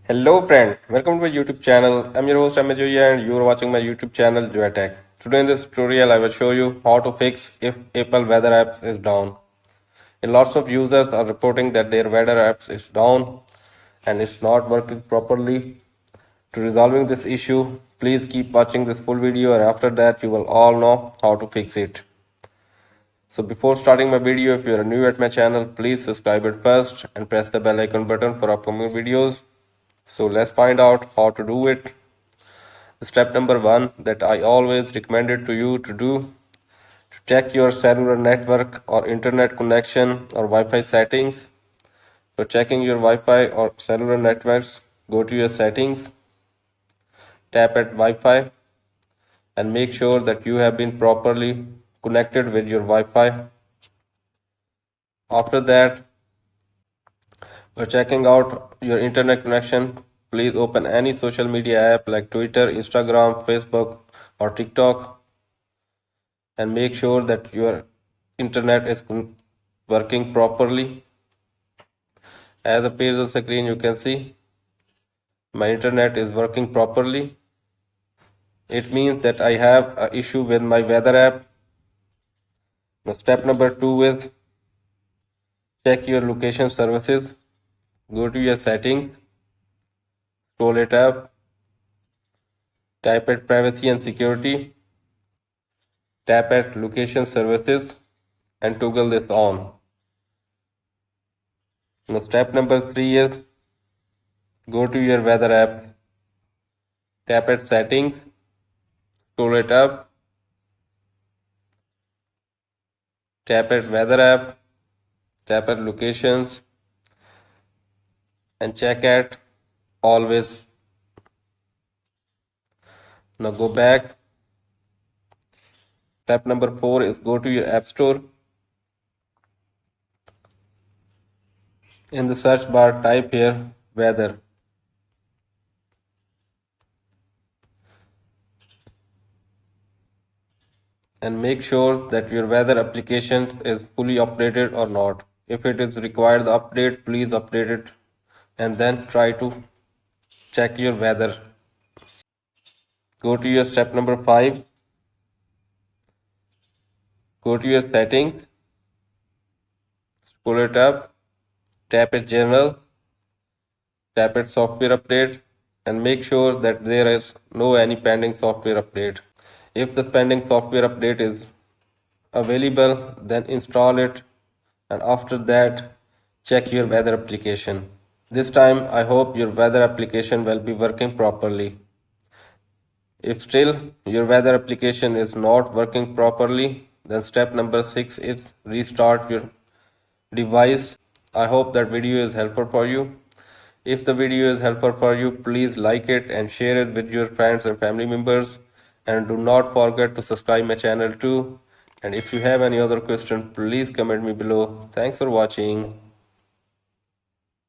Hello friend, welcome to my YouTube channel. I'm your host Joya and you are watching my YouTube channel Joytech. Today in this tutorial I will show you how to fix if Apple weather apps is down. And lots of users are reporting that their weather apps is down and it's not working properly. To resolving this issue, please keep watching this full video and after that you will all know how to fix it. So before starting my video, if you are new at my channel, please subscribe it first and press the bell icon button for upcoming videos. So let's find out how to do it. Step number one that I always recommended to you to do, to check your cellular network or internet connection or Wi-Fi settings. For checking your Wi-Fi or cellular networks, go to your settings, tap at Wi-Fi and make sure that you have been properly connected with your Wi-Fi. After that, for checking out your internet connection, please open any social media app like Twitter, Instagram, Facebook or TikTok and make sure that your internet is working properly. As appears on the screen, you can see my internet is working properly. It means that I have an issue with my weather app. Now step number two is check your location services. Go to your settings, scroll it up, type at privacy and security, tap at location services and toggle this on. Now step number three is go to your weather apps, tap at settings, scroll it up, tap at weather app, tap at locations and check at always. Now go back. Step number four is go to your app store. In the search bar type here weather. And make sure that your weather application is fully updated or not. If it is required the update, please update it and then try to check your weather. Go to your step number 5. Go to your settings, scroll it up, tap it general, tap it software update and make sure that there is no any pending software update. If the pending software update is available, then install it and after that check your weather application. This time I hope your weather application will be working properly. If still your weather application is not working properly, then step number 6 is restart your device. I hope that video is helpful for you. If the video is helpful for you, please like it and share it with your friends and family members. And do not forget to subscribe my channel too. And if you have any other question, please comment me below. Thanks for watching.